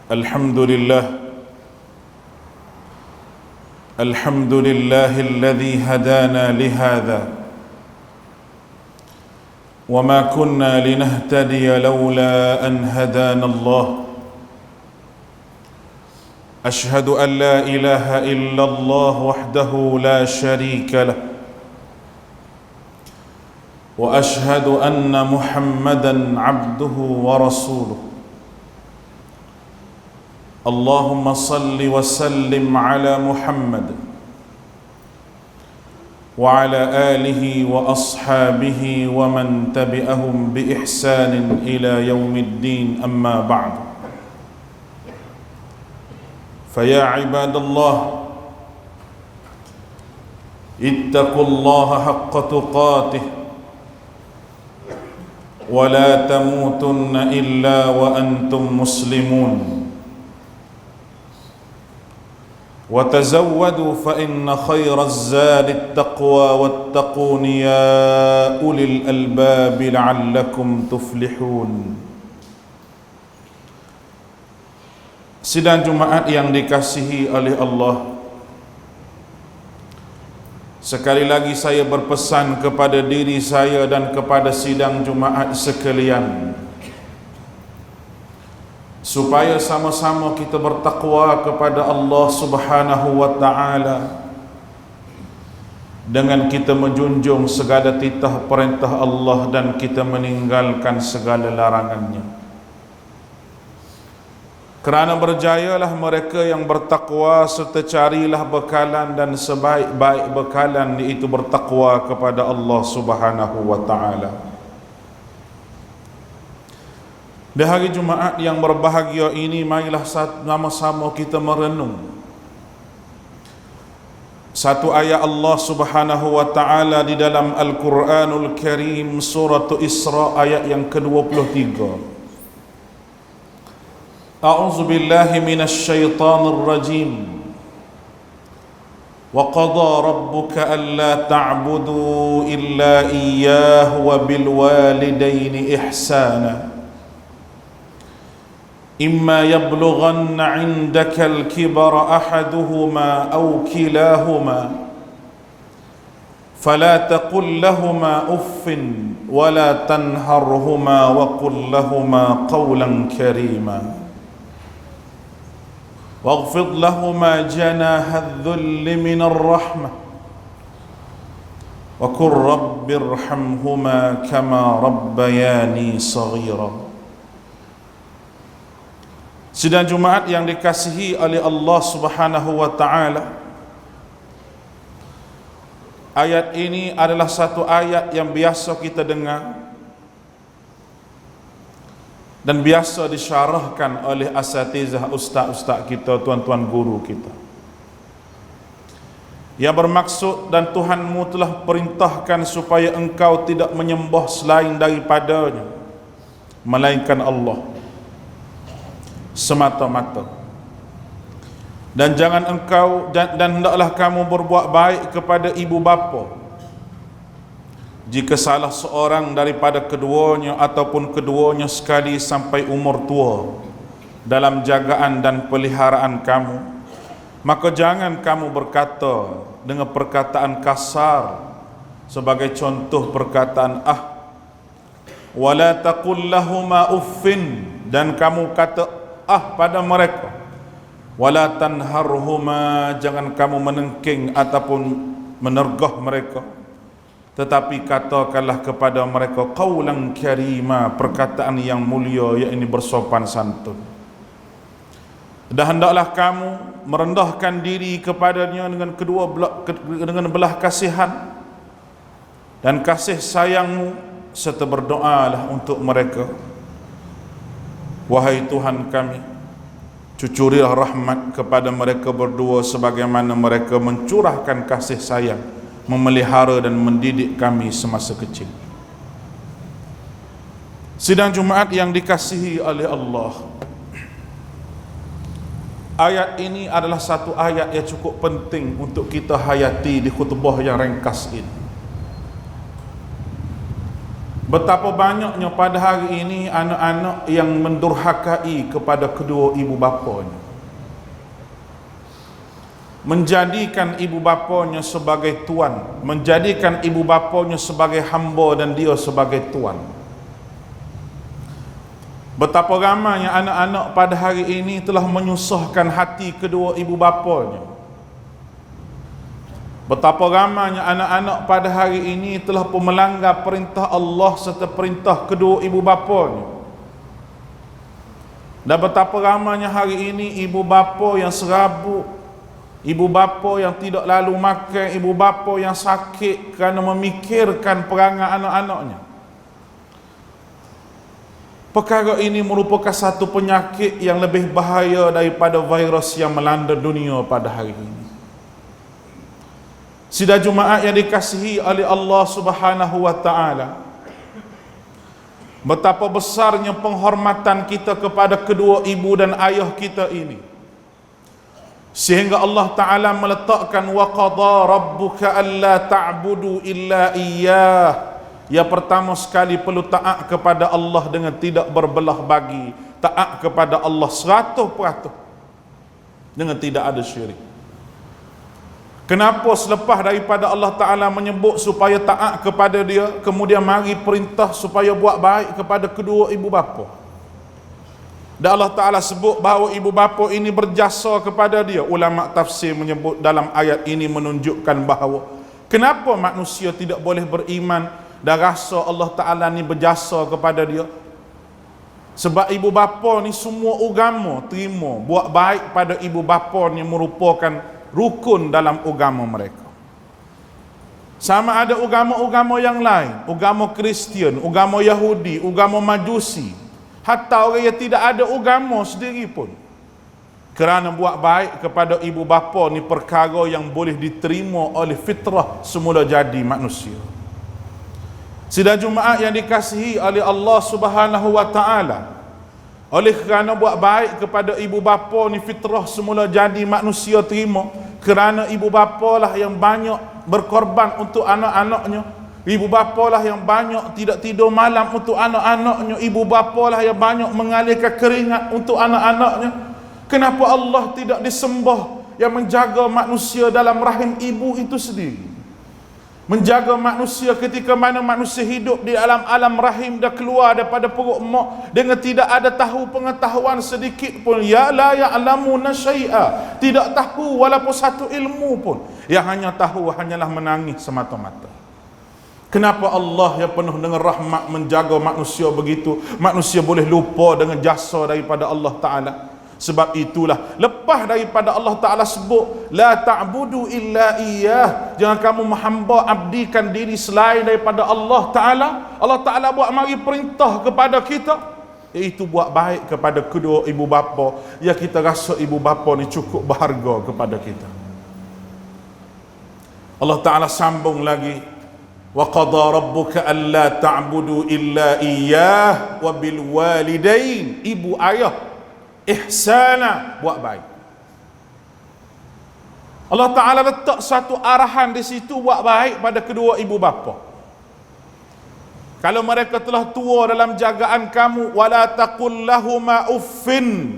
الحمد لله الذي هدانا لهذا وما كنا لنهتدي لولا أن هدانا الله أشهد أن لا إله إلا الله وحده لا شريك له وأشهد أن محمدًا عبده ورسوله اللهم صل وسلم على محمد وعلى آله وأصحابه ومن تبعهم بإحسان إلى يوم الدين أما بعد فيا عباد الله اتقوا الله حق تقاته ولا تموتن إلا وأنتم مسلمون وتزودوا فإن خير الزاد التقوى واتقون يا أولي الألباب لعلكم تفلحون. Sidang Jumaat yang dikasihi oleh Allah, sekali lagi saya berpesan kepada diri saya dan kepada sidang Jumaat sekalian, supaya sama-sama kita bertakwa kepada Allah Subhanahu wa ta'ala dengan kita menjunjung segala titah perintah Allah dan kita meninggalkan segala larangannya. Kerana berjayalah mereka yang bertakwa, serta carilah bekalan dan sebaik-baik bekalan, iaitu bertakwa kepada Allah Subhanahu wa ta'ala. Di hari Jumaat yang berbahagia ini, marilah sama-sama kita merenung satu ayat Allah Subhanahu wa ta'ala di dalam Al-Quranul Karim, surah Isra ayat yang ke-23. A'udzu billahi minasy syaithanir rajim. Wa qadha rabbuka alla ta'budu illa iyyahu wa bil walidaini ihsana. Imma yablughanna 'indaka al-kibara ahaduhuma aw kilahuma fala taqul lahumā uffin wa la tanharhumā wa qul lahumā qawlan karīmā. واغفض لهما جناح الذل من الرحمة وقل رب ارحمهما كما ربياني صغيرا. Sidang Jumaat yang dikasihi oleh Allah Subhanahu wa ta'ala, ayat ini adalah satu ayat yang biasa kita dengar dan biasa disyarahkan oleh asatizah, ustaz-ustaz kita, tuan-tuan guru kita, yang bermaksud, dan Tuhanmu telah perintahkan supaya engkau tidak menyembah selain daripadanya, melainkan Allah semata-mata, dan jangan engkau dan hendaklah kamu berbuat baik kepada ibu bapa jika salah seorang daripada keduanya ataupun keduanya sekali sampai umur tua dalam jagaan dan peliharaan kamu, maka jangan kamu berkata dengan perkataan kasar sebagai contoh perkataan wala taqul lahumā uffin, dan kamu kata pada mereka, wala tanharhumā, jangan kamu menengking ataupun menergah mereka, tetapi katakanlah kepada mereka qawlan karīmā, perkataan yang mulia, yakni bersopan santun. Dan hendaklah kamu merendahkan diri kepadanya dengan belah kasihan dan kasih sayangmu, serta berdoalah untuk mereka. Wahai Tuhan kami, cucurilah rahmat kepada mereka berdua sebagaimana mereka mencurahkan kasih sayang, memelihara dan mendidik kami semasa kecil. Sidang Jumaat yang dikasihi oleh Allah, ayat ini adalah satu ayat yang cukup penting untuk kita hayati di khutbah yang ringkas ini. Betapa banyaknya pada hari ini anak-anak yang mendurhakai kepada kedua ibu bapanya, menjadikan ibu bapanya sebagai tuan, menjadikan ibu bapanya sebagai hamba dan dia sebagai tuan. Betapa ramainya anak-anak pada hari ini telah menyusahkan hati kedua ibu bapanya. Betapa ramainya anak-anak pada hari ini telah pun melanggar perintah Allah serta perintah kedua ibu bapanya. Dan betapa ramainya hari ini ibu bapa yang serabut, ibu bapa yang tidak lalu makan, ibu bapa yang sakit kerana memikirkan perangai anak-anaknya. Perkara ini merupakan satu penyakit yang lebih bahaya daripada virus yang melanda dunia pada hari ini. Sidang Jumaat yang dikasihi oleh Allah Subhanahu wa taala, betapa besarnya penghormatan kita kepada kedua ibu dan ayah kita ini, sehingga Allah taala meletakkan wa qada rabbuka alla ta'budu illa iyyah. Yang pertama sekali perlu taat kepada Allah dengan tidak berbelah bagi, taat kepada Allah 100% dengan tidak ada syirik. Kenapa selepas daripada Allah Ta'ala menyebut supaya taat kepada dia, kemudian mari perintah supaya buat baik kepada kedua ibu bapa? Dan Allah Ta'ala sebut bahawa ibu bapa ini berjasa kepada dia. Ulama tafsir menyebut dalam ayat ini menunjukkan bahawa kenapa manusia tidak boleh beriman dan rasa Allah Ta'ala ni berjasa kepada dia? Sebab ibu bapa ni semua agama terima buat baik pada ibu bapa ni merupakan rukun dalam agama mereka. Sama ada agama-agama yang lain, agama Kristian, agama Yahudi, agama Majusi, hatta orang yang tidak ada agama sendiri pun, kerana buat baik kepada ibu bapa ni perkara yang boleh diterima oleh fitrah semula jadi manusia. Sidang Jumaat yang dikasihi oleh Allah Subhanahu wa taala, oleh kerana buat baik kepada ibu bapa ni fitrah semula jadi manusia terima, kerana ibu bapa lah yang banyak berkorban untuk anak-anaknya, ibu bapa lah yang banyak tidak tidur malam untuk anak-anaknya, ibu bapa lah yang banyak mengalirkan keringat untuk anak-anaknya. Kenapa Allah tidak disembah yang menjaga manusia dalam rahim ibu itu sendiri? Menjaga manusia ketika mana manusia hidup di dalam alam rahim dah keluar daripada perut mak dengan tidak ada tahu pengetahuan sedikit pun. Ya la ya'lamuna syai'a, tidak tahu walaupun satu ilmu pun. Yang hanya tahu hanyalah menangis semata-mata. Kenapa Allah yang penuh dengan rahmat menjaga manusia begitu? Manusia boleh lupa dengan jasa daripada Allah Ta'ala. Sebab itulah lepas daripada Allah Ta'ala sebut la ta'budu illa iyyah, jangan kamu menghamba abdikan diri selain daripada Allah Ta'ala, Allah Ta'ala buat mari perintah kepada kita, iaitu buat baik kepada kedua ibu bapa yang kita rasa ibu bapa ni cukup berharga kepada kita. Allah Ta'ala sambung lagi, wa qada rabbuka alla ta'budu illa iyyah wa bil walidain, ibu ayah ihsana, buat baik. Allah Ta'ala letak satu arahan di situ buat baik pada kedua ibu bapa. Kalau mereka telah tua dalam jagaan kamu, wala taqul lahuma uffin,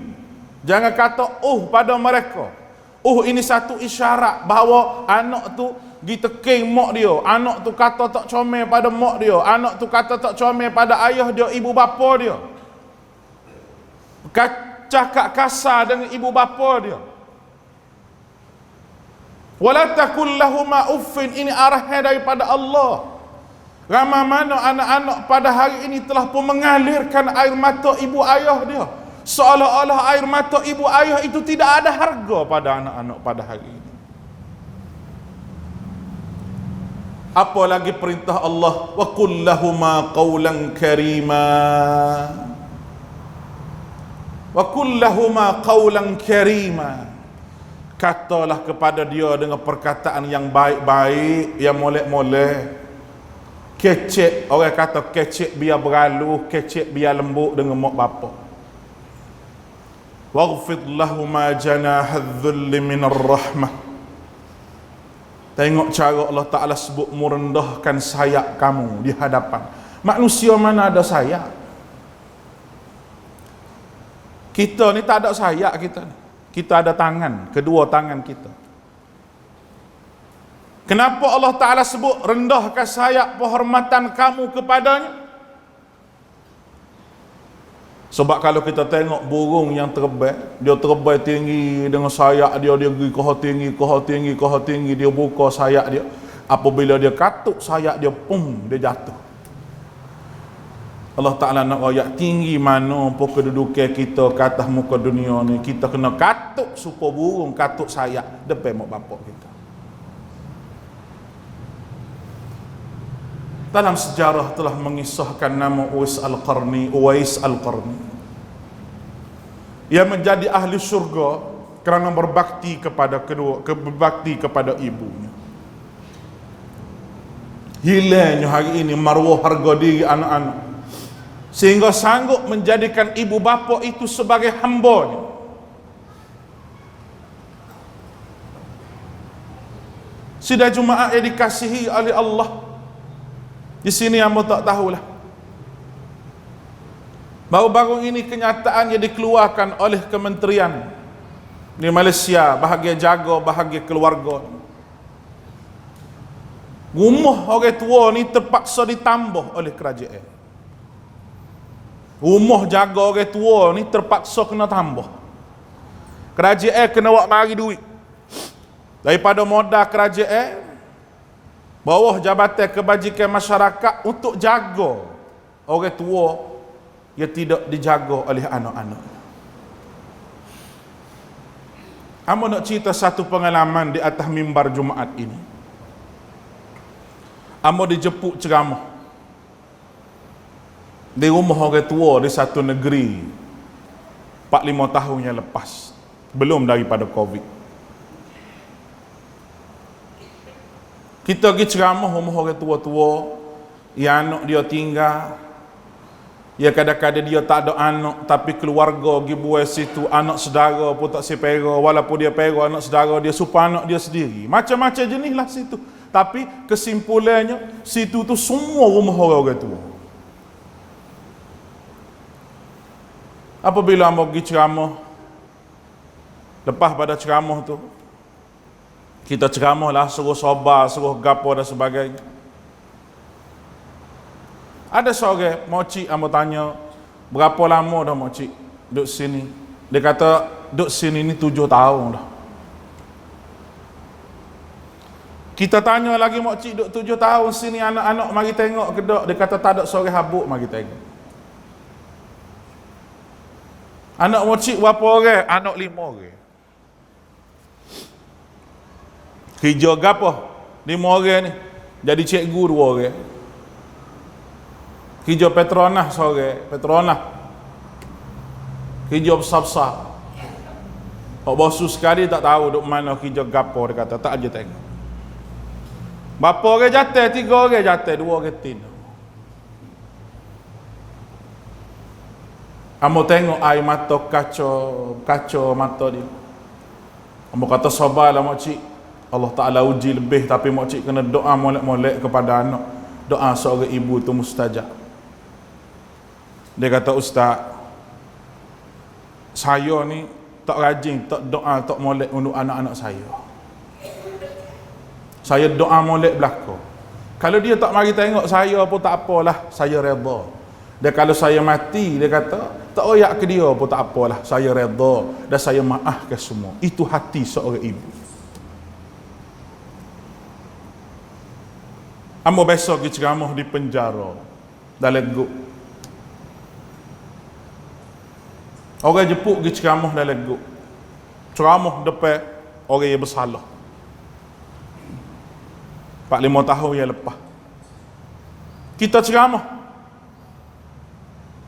jangan kata pada mereka. Ini satu isyarat bahawa anak tu diteking mak dia, anak tu kata tak comel pada mak dia, anak tu kata tak comel pada ayah dia, ibu bapa dia, cakap kasar dengan ibu bapa dia. Wala taqul lahuma uffin, ini arahnya daripada Allah. Ramai mana anak-anak pada hari ini telah pun mengalirkan air mata ibu ayah dia, seolah-olah air mata ibu ayah itu tidak ada harga pada anak-anak pada hari ini. Apalagi perintah Allah, wa qul lahuma qawlan karima, wa kullahuma qawlan karima, katalah kepada dia dengan perkataan yang baik-baik, yang molek-molek. Kecek, orang kata kecek biar beralus, kecek biar lembut dengan mak bapa. waghfid lahuma janahadh-dhulli minar rahmah. Tengok cara Allah Ta'ala sebut merendahkan sayap kamu di hadapan, Manusia mana ada sayap? Kita ni tak ada sayap kita ni. Kita ada tangan, kedua tangan kita. Kenapa Allah Ta'ala sebut rendahkan sayap penghormatan kamu kepadanya? Sebab kalau kita tengok burung yang terbang, dia terbang tinggi dengan sayap dia pergi ke tinggi, dia buka sayap dia. Apabila dia katuk sayap dia, pum, dia jatuh. Allah Ta'ala nak royak tinggi mana pun kedudukan kita ke atas muka dunia ni, kita kena katuk supaya burung katuk sayap depan mak bapak kita. Dalam sejarah telah mengisahkan nama Uwais Al-Qarni. Ia menjadi ahli syurga kerana berbakti kepada ibunya. Hilangnya hari ini maruah harga diri anak-anak, sehingga sanggup menjadikan ibu bapa itu sebagai hambanya. Sidang Jumaat yang dikasihi oleh Allah, di sini hamba tak tahulah. Baru-baru ini kenyataan yang dikeluarkan oleh kementerian di Malaysia, bahagian jaga, bahagian keluarga. Rumah orang tua ni terpaksa ditambah oleh kerajaan. Rumah jaga orang tua ni terpaksa kena tambah. Kerajaan kena buat mari duit daripada modal kerajaan, bawah Jabatan Kebajikan Masyarakat untuk jaga orang tua yang tidak dijaga oleh anak-anak. Amba nak cerita satu pengalaman di atas mimbar Jumaat ini. Amba dijemput ceramah di rumah orang tua di satu negeri 4-5 tahun yang lepas, belum daripada Covid. Kita pergi ceramah rumah orang tua-tua, yang anak dia tinggal, ya kadang-kadang dia tak ada anak, tapi keluarga pergi buat situ, anak saudara pun tak sepera, walaupun dia pera anak saudara dia supaya anak dia sendiri. Macam-macam jenis lah situ. Tapi kesimpulannya, situ tu semua rumah orang tua. Apabila amba pergi ceramah, lepas pada ceramah tu, kita ceramah lah, suruh sabar, suruh gapo dan sebagainya. Ada seorang mokcik amba tanya, berapa lama dah mokcik duduk sini? Dia kata duduk sini ni 7 tahun dah. Kita tanya lagi, mokcik duduk 7 tahun sini, anak-anak mari tengok ke tak? Dia kata tak ada seorang habuk mari tengok. Anak mokcik berapa orang? Anak 5 orang. Kerja gapo 5 orang ni? Jadi cikgu 2 orang. Kerja Petronas seorang, Petronas. Kerja besar-besar. Hak bosu sekali tak tahu duk mana kerja gapo, dia kata tak aja tengok. Berapa orang jatuh? 3 orang jatuh, 2 orang tin. Amo tengok air mata kaca mata dia. Amo kata sabarlah makcik. Allah Ta'ala uji lebih, tapi makcik kena doa molek-molek kepada anak. Doa seorang ibu tu mustajab. Dia kata, Ustaz, saya ni tak rajin, tak doa, tak molek untuk anak-anak saya. Saya doa molek belakang. Kalau dia tak mari tengok saya pun tak apalah, saya redha. Dan kalau saya mati, dia kata, tak royak ke dia pun tak apalah, saya redha dan saya maafkan semua. Itu hati seorang ibu. Amba biasa pergi ceramah di penjara, dalam guk. Orang jepuk pergi ceramah dalam guk. Ceramah depan orang yang bersalah. 4-5 tahun yang lepas. Kita ceramah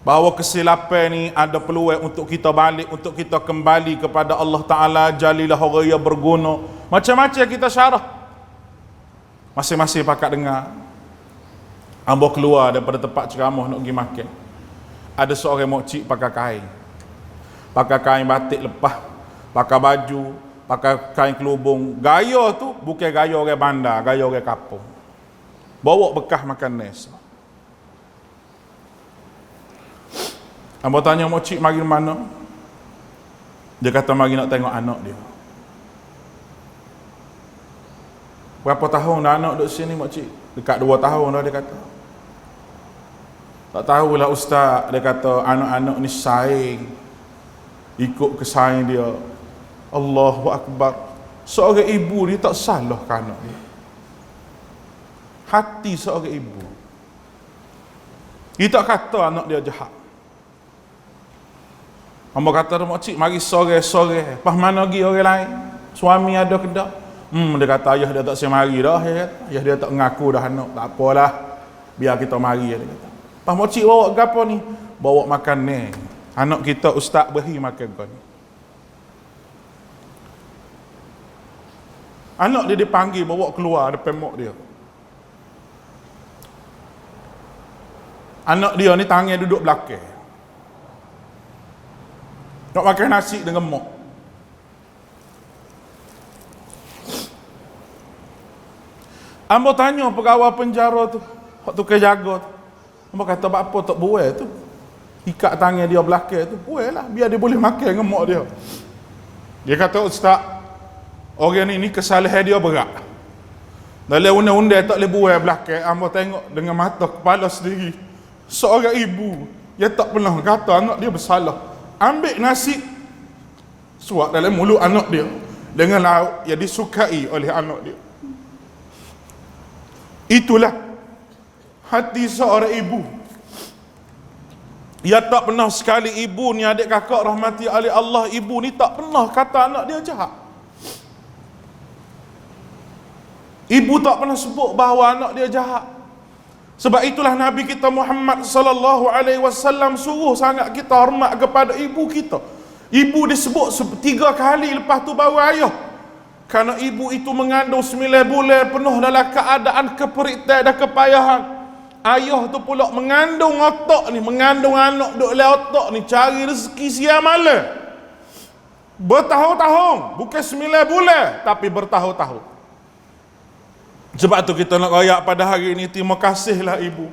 bahawa kesilapan ni ada peluang untuk kita balik, untuk kita kembali kepada Allah Ta'ala. Jalilah orang yang berguna. Macam-macam kita syarah. Masing-masing pakat dengar. Amba keluar daripada tempat ceramah nak pergi makan. Ada seorang mokcik pakai kain batik lepas, pakai baju, pakai kain kelubung. Gaya tu bukan gaya orang bandar, gaya orang kampung. Bawa bekas makan nasi. Hamba tanya makcik mari mana? Dia kata mari nak tengok anak dia. Berapa tahun dah anak duduk sini makcik? Dekat 2 tahun dah dia kata. Tak tahulah ustaz, dia kata anak-anak ni saing. Ikut kesaing dia. Allahu Akbar. Seorang ibu ni tak salah ke anak dia. Hati seorang ibu. Dia tak kata anak dia jahat. Hamba kata makcik mari sore-sore. Pas mana pergi orang lain? Suami ada ke tak? Dia kata ayah dia tak semari dah. Ayah dia tak mengaku dah anak. Tak apalah. Biar kita mari. Dia kata. Pas makcik bawa ke apa ni? Bawa makan ni. Anak kita ustaz beri makan kau ni. Anak dia dipanggil bawa keluar depan mak dia. Anak dia ni tangan duduk belakang. Nak makan nasi dengan mak. Hamba tanya pegawai penjara tu, hak tukar jaga tu. Hamba kata apa tak buai tu? Ikat tangan dia belakang tu, buai lah biar dia boleh makan dengan mak dia. Dia kata ustaz, orang ni kesalahan dia berat. Dalam undang-undang tak boleh buai belakang. Hamba tengok dengan mata kepala sendiri. Seorang ibu yang tak pernah kata anak dia bersalah, ambil nasi suap dalam mulut anak dia dengan lauk yang disukai oleh anak dia. Itulah hati seorang ibu. Ya tak pernah sekali ibu ni adik kakak rahmati oleh Allah, ibu ni tak pernah kata anak dia jahat. Ibu tak pernah sebut bahawa anak dia jahat. Sebab itulah Nabi kita Muhammad sallallahu alaihi wasallam suruh sangat kita hormat kepada ibu kita. Ibu disebut 3 kali, lepas tu baru ayah. Kerana ibu itu mengandung 9 bulan penuh dalam keadaan keperitan dan kepayahan. Ayah tu pula mengandung otak ni, mengandung anak duk dalam otak ni, cari rezeki siang malam. Bertahun-tahun, bukan 9 bulan, tapi bertahun-tahun. Sebab tu kita nak rayak pada hari ini, terima kasihlah ibu.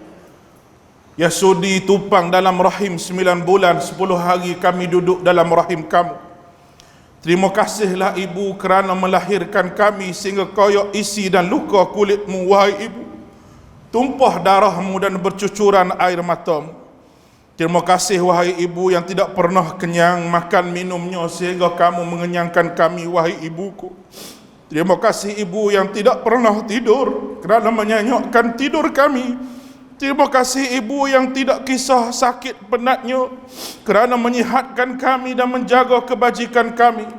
Ya sudi tupang dalam rahim 9 bulan, 10 hari kami duduk dalam rahim kamu. Terima kasihlah ibu kerana melahirkan kami sehingga koyak isi dan luka kulitmu, wahai ibu. Tumpah darahmu dan bercucuran air matamu. Terima kasih wahai ibu yang tidak pernah kenyang makan minumnya sehingga kamu mengenyangkan kami, wahai ibuku. Terima kasih ibu yang tidak pernah tidur kerana menyenyakkan tidur kami. Terima kasih ibu yang tidak kisah sakit penatnya kerana menyihatkan kami dan menjaga kebajikan kami.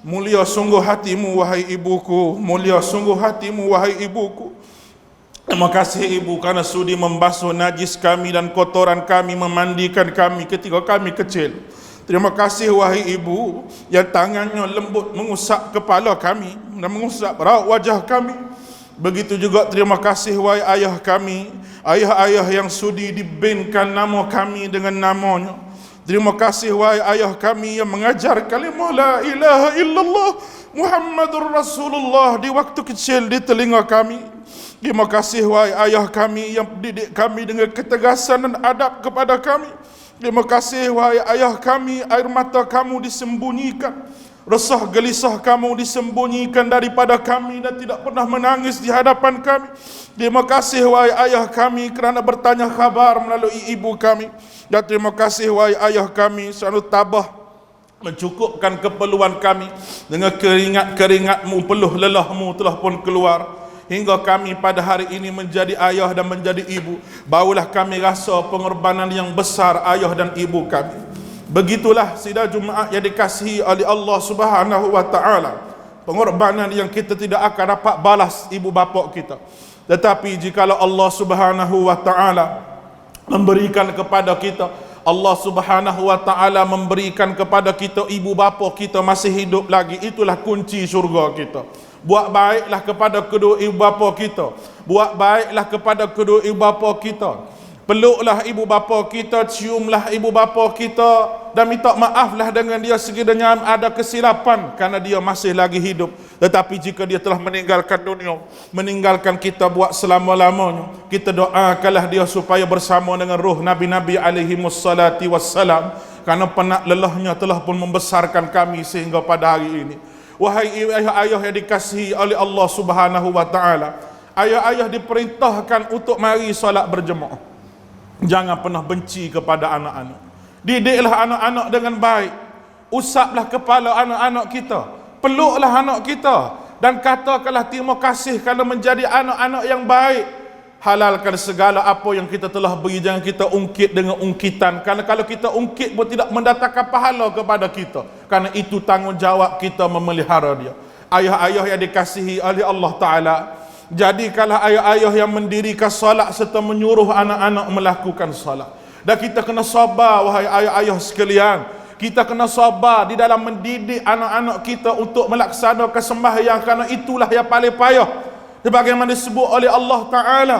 Mulia sungguh hatimu wahai ibuku, mulia sungguh hatimu wahai ibuku. Terima kasih ibu kerana sudi membasuh najis kami dan kotoran kami, memandikan kami ketika kami kecil. Terima kasih wahai ibu yang tangannya lembut mengusap kepala kami dan mengusap raut wajah kami. Begitu juga terima kasih wahai ayah kami, ayah-ayah yang sudi dibinkan nama kami dengan namanya. Terima kasih wahai ayah kami yang mengajar kalimah la ilaha illallah Muhammadur Rasulullah di waktu kecil di telinga kami. Terima kasih wahai ayah kami yang didik kami dengan ketegasan dan adab kepada kami. Terima kasih wahai ayah kami, air mata kamu disembunyikan, resah gelisah kamu disembunyikan daripada kami dan tidak pernah menangis di hadapan kami. Terima kasih wahai ayah kami kerana bertanya khabar melalui ibu kami. Dan terima kasih wahai ayah kami selalu tabah mencukupkan keperluan kami dengan keringat-keringatmu, peluh lelahmu telah pun keluar. Hingga kami pada hari ini menjadi ayah dan menjadi ibu. Barulah kami rasa pengorbanan yang besar ayah dan ibu kami. Begitulah sidang Jumaat yang dikasihi oleh Allah Subhanahu wa taala. Pengorbanan yang kita tidak akan dapat balas ibu bapa kita. Tetapi jikalau Allah Subhanahu wa taala memberikan kepada kita, Allah Subhanahu wa taala memberikan kepada kita ibu bapa kita masih hidup lagi, itulah kunci syurga kita. Buat baiklah kepada kedua ibu bapa kita. Buat baiklah kepada kedua ibu bapa kita. Peluklah ibu bapa kita, ciumlah ibu bapa kita. dan minta maaflah dengan dia sekiranya ada kesilapan karena dia masih lagi hidup. Tetapi jika dia telah meninggalkan dunia, meninggalkan kita buat selama-lamanya, kita doakanlah dia supaya bersama dengan ruh Nabi-Nabi alaihimussalati wassalam, karena penat lelahnya telah pun membesarkan kami sehingga pada hari ini. Wahai ayah-ayah yang dikasihi oleh Allah Subhanahu wa taala, ayah-ayah diperintahkan untuk mari solat berjemaah. Jangan pernah benci kepada anak-anak. Didiklah anak-anak dengan baik. Usaplah kepala anak-anak kita. Peluklah anak kita. Dan katakanlah terima kasih kerana menjadi anak-anak yang baik. Halalkan segala apa yang kita telah beri. Jangan kita ungkit dengan ungkitan. Kerana kalau kita ungkit pun tidak mendatangkan pahala kepada kita. Kerana itu tanggungjawab kita memelihara dia. Ayah-ayah yang dikasihi oleh Allah Ta'ala, jadikanlah ayah-ayah yang mendirikan salat serta menyuruh anak-anak melakukan salat. Dan kita kena sabar, wahai ayah-ayah sekalian. Kita kena sabar di dalam mendidik anak-anak kita untuk melaksanakan sembahyang, kerana itulah yang paling payah. Sebagaimana disebut oleh Allah Ta'ala,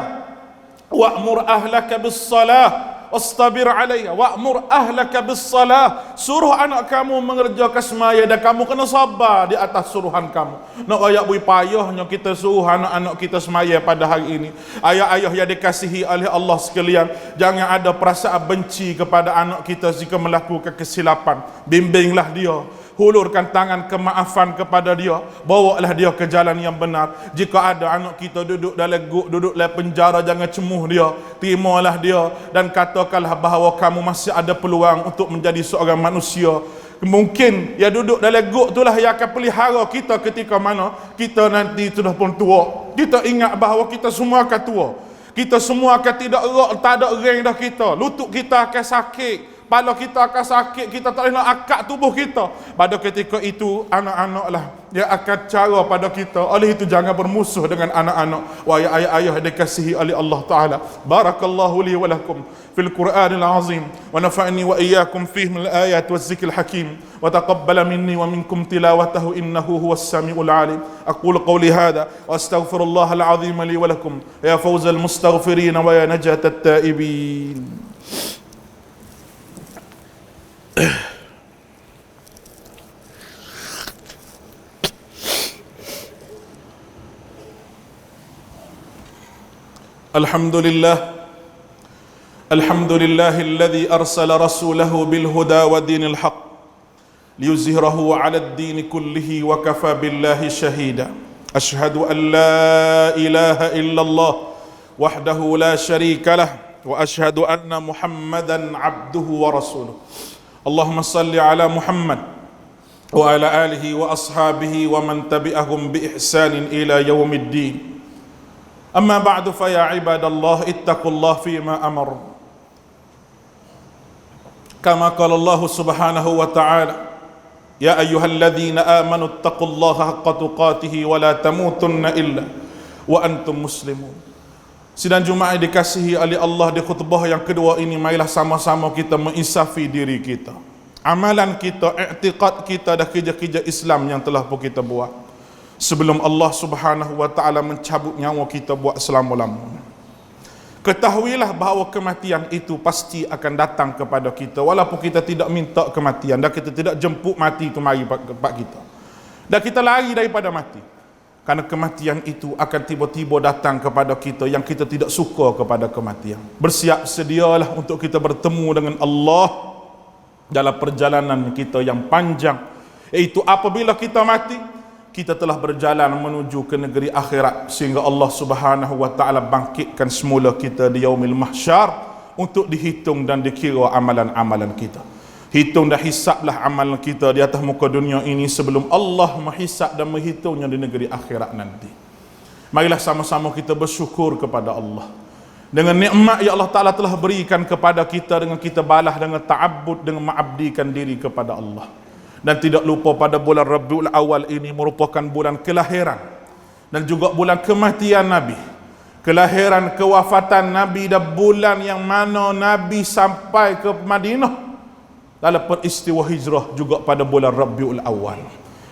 wa'mur ahlaka bis-salah wastabir 'alayha, wa'mur ahlaka bis-salah. Suruh anak kamu mengerjakan semaya dan kamu kena sabar di atas suruhan kamu. Nak ayat bui payahnya kita suruh anak-anak kita semaya pada hari ini. Ayah-ayah yang dikasihi oleh Allah sekalian, jangan ada perasaan benci kepada anak kita jika melakukan kesilapan. Bimbinglah dia, hulurkan tangan kemaafan kepada dia, bawalah dia ke jalan yang benar. Jika ada anak kita duduk dalam guk, duduk dalam penjara, jangan cemuh dia, terimalah dia dan katakanlah bahawa kamu masih ada peluang untuk menjadi seorang manusia. Mungkin ya duduk dalam guk itulah yang akan pelihara kita ketika mana kita nanti sudah pun tua. Kita ingat bahawa kita semua akan tua. Kita semua akan tak ada orang dah kita. Lutut kita akan sakit, kepala kita akan sakit, kita tak boleh nak akak tubuh kita. Pada ketika itu anak-anaklah yang akan cara pada kita. Oleh itu jangan bermusuh dengan anak-anak. Wahai ayah-ayah dikasihi oleh Allah Ta'ala, barakallahu li wa lakum fil Qur'anil azim wa nafa'ni wa iyyakum fihi min al-ayat waz zikril hakim wa taqabbala minni wa minkum tilawatahu innahu huwas samiul alim. Aqulu qawli hadha wa astaghfirullahal azim li wa lakum ya fawzal mustaghfirin wa ya najatat taibin. الحمد لله الذي أرسل رسوله بالهدى ودين الحق ليظهره على الدين كله وكفى بالله شهيدا. أشهد أن لا إله إلا الله وحده لا شريك له وأشهد أن محمدا عبده ورسوله. اللهم صل على محمد وعلى آله وأصحابه ومن تبعهم بإحسان إلى يوم الدين. أما بعد فيا عباد الله اتقوا الله فيما أمر كما قال الله سبحانه وتعالى يا أيها الذين آمنوا اتقوا الله حق تقاته ولا تموتن إلا وأنتم مسلمون. Sidang Jumaat dikasihi oleh Allah, di khutbah yang kedua ini marilah sama-sama kita menginsafi diri kita, amalan kita, i'tiqad kita dan kerja-kerja Islam yang telah pun kita buat sebelum Allah Subhanahu wa taala mencabut nyawa kita buat selama-lamanya. Ketahuilah bahawa kematian itu pasti akan datang kepada kita, walaupun kita tidak minta kematian dan kita tidak jemput mati itu mari kepada kita. Dan kita lari daripada mati. Karena kematian itu akan tiba-tiba datang kepada kita yang kita tidak suka kepada kematian. Bersiap sedialah untuk kita bertemu dengan Allah dalam perjalanan kita yang panjang, iaitu apabila kita mati, kita telah berjalan menuju ke negeri akhirat sehingga Allah Subhanahu wa taala bangkitkan semula kita di yaumil mahsyar untuk dihitung dan dikira amalan-amalan kita. Hitung dan hisablah amalan kita di atas muka dunia ini sebelum Allah menghisab dan menghitungnya di negeri akhirat nanti. Marilah sama-sama kita bersyukur kepada Allah dengan nikmat yang Allah Ta'ala telah berikan kepada kita, dengan kita balas dengan ta'abbud, dengan mengabdikan diri kepada Allah. Dan tidak lupa pada bulan Rabiul Awal ini merupakan bulan kelahiran dan juga bulan kematian Nabi, kelahiran, kewafatan Nabi, dan bulan yang mana Nabi sampai ke Madinah dalam peristiwa hijrah juga pada bulan Rabiul Awal.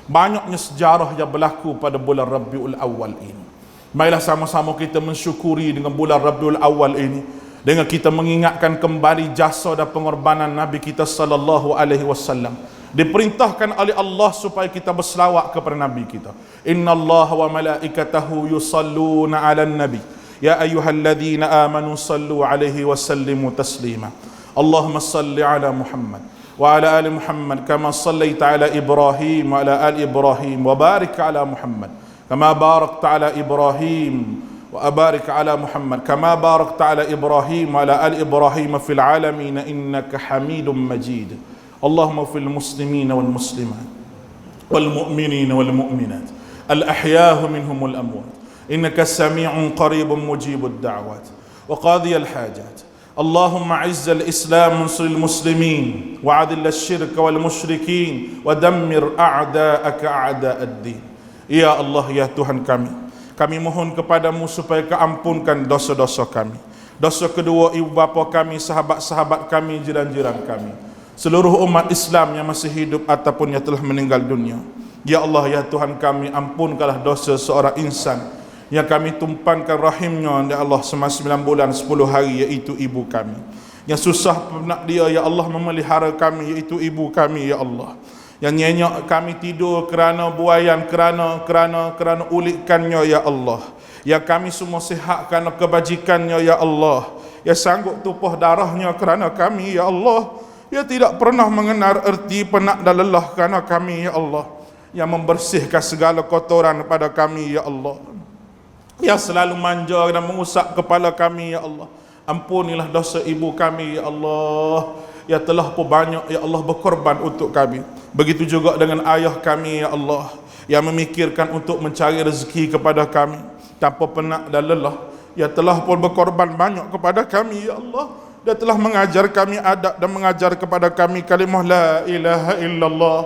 Banyaknya sejarah yang berlaku pada bulan Rabiul Awal ini. Marilah sama-sama kita mensyukuri dengan bulan Rabiul Awal ini dengan kita mengingatkan kembali jasa dan pengorbanan Nabi kita sallallahu alaihi wasallam. Diperintahkan oleh Allah supaya kita berselawat kepada Nabi kita. Innallaha wa malaikatahu yusalluna 'alan nabi ya ayyuhalladzina amanu sallu 'alaihi wa sallimu taslima. Allahumma salli 'ala Muhammad wa 'ala ali Muhammad kama sallaita 'ala Ibrahim wa 'ala ali Ibrahim wa barik 'ala Muhammad kama barakta 'ala Ibrahim wa barik 'ala Muhammad kama barakta 'ala Ibrahim wa 'ala ali Ibrahim fil 'alamin innaka Hamidum Majid. اللهم في المسلمين والمسلمات والمؤمنين والمؤمنات الأحياء منهم والأموات إنك سميع قريب مجيب الدعوات وقاضي الحاجات. اللهم أعز الإسلام وانصر المسلمين وأذل الشرك والمشركين ودمر أعداءك أعداء الدين. Ya Allah, ya Tuhan kami mohon kepadamu supaya keampunkan dosa-dosa kami, dosa kedua ibu bapa kami, sahabat-sahabat kami, jiran-jiran kami, seluruh umat Islam yang masih hidup ataupun yang telah meninggal dunia. Ya Allah, ya Tuhan kami, ampunkanlah dosa seorang insan yang kami tumpankan rahimnya, ya Allah, semasa 9 bulan 10 hari, iaitu ibu kami. Yang susah nak dia, ya Allah, memelihara kami, iaitu ibu kami, ya Allah. Yang nyenyak kami tidur kerana buaian, kerana ulikannya, ya Allah. Yang kami semua sihat kerana kebajikannya, ya Allah. Yang sanggup tumpah darahnya kerana kami, ya Allah. Ia tidak pernah mengenal erti penat dan lelah kerana kami, ya Allah. Yang membersihkan segala kotoran pada kami, ya Allah. Yang selalu manja dan mengusap kepala kami, ya Allah. Ampunilah dosa ibu kami, ya Allah. Ya telah pun banyak, ya Allah, berkorban untuk kami. Begitu juga dengan ayah kami, ya Allah, yang memikirkan untuk mencari rezeki kepada kami tanpa penat dan lelah. Ya telah pun berkorban banyak kepada kami, ya Allah. Dia telah mengajar kami adab dan mengajar kepada kami kalimah la ilaha illallah.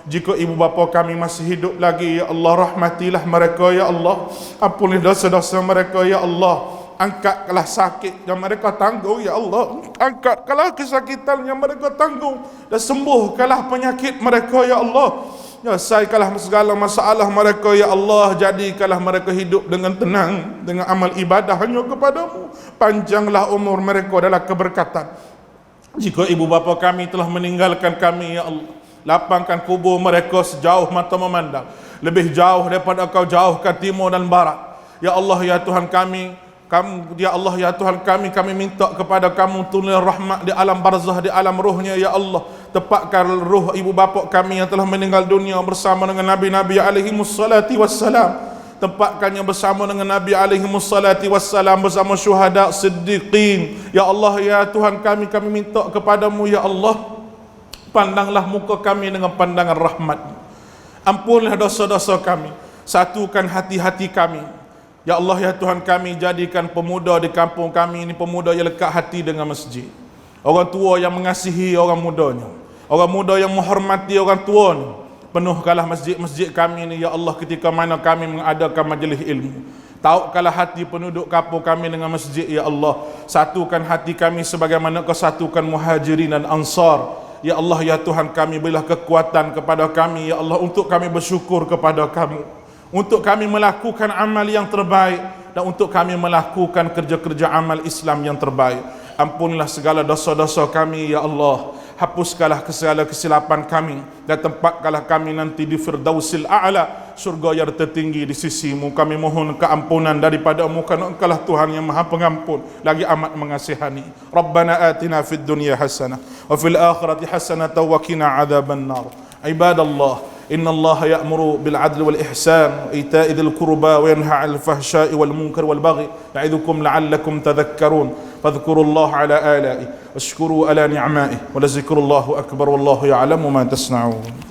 Jika ibu bapa kami masih hidup lagi, ya Allah, rahmatilah mereka, ya Allah. Ampunilah dosa-dosa mereka, ya Allah. Angkatlah sakit yang mereka tanggung, ya Allah. Angkatlah kesakitan yang mereka tanggung dan sembuhkanlah penyakit mereka, ya Allah. Selesaikanlah segala masalah mereka, ya Allah. Jadikanlah mereka hidup dengan tenang, dengan amal ibadah hanya kepadamu. Panjanglah umur mereka dalam keberkatan. Jika ibu bapa kami telah meninggalkan kami, ya Allah, lapangkan kubur mereka sejauh mata memandang, lebih jauh daripada Kau jauhkan timur dan barat. Ya Allah, ya Tuhan kami, ya Allah, ya Tuhan kami minta kepada Kamu tulisan rahmat di alam barzah, di alam ruhnya, ya Allah. Tepatkan ruh ibu bapa kami yang telah meninggal dunia bersama dengan Nabi-Nabi alaihi wassalati wassalam. Tempatkannya bersama dengan Nabi alaihi wassalati wassalam, bersama syuhada, siddiqin. Ya Allah, ya Tuhan kami minta kepadamu, ya Allah, pandanglah muka kami dengan pandangan rahmat. Ampunilah dosa-dosa kami, satukan hati-hati kami. Ya Allah, ya Tuhan kami, jadikan pemuda di kampung kami ini pemuda yang lekat hati dengan masjid. Orang tua yang mengasihi orang mudanya, orang muda yang menghormati orang tuanya. Penuhkanlah masjid-masjid kami ini, ya Allah, ketika mana kami mengadakan majlis ilmu. Taukkanlah hati penduduk kampung kami dengan masjid, ya Allah. Satukan hati kami sebagaimana Kau satukan muhajirin dan ansar. Ya Allah, ya Tuhan kami, berilah kekuatan kepada kami, ya Allah, untuk kami bersyukur kepada Kamu, untuk kami melakukan amal yang terbaik, dan untuk kami melakukan kerja-kerja amal Islam yang terbaik. Ampunilah segala dosa-dosa kami, ya Allah. Hapuskanlah segala kesilapan kami dan tempatkanlah kami nanti di Firdausil A'la, surga yang tertinggi di sisi-Mu. Kami mohon keampunan daripada-Mu, kerana Engkaulah Tuhan yang Maha Pengampun lagi amat mengasihani. Rabbana atina fid dunya hasanah wa fil akhirati hasanah wa qina adzabannar. Ibadallah, إن الله يأمر بالعدل والإحسان وإيتاء ذي القربى وينهى عن الفحشاء والمنكر والبغي يعظكم لعلكم تذكرون فاذكروا الله على آلائه واشكروا على نعمائه ولذكر الله أكبر والله يعلم ما تصنعون.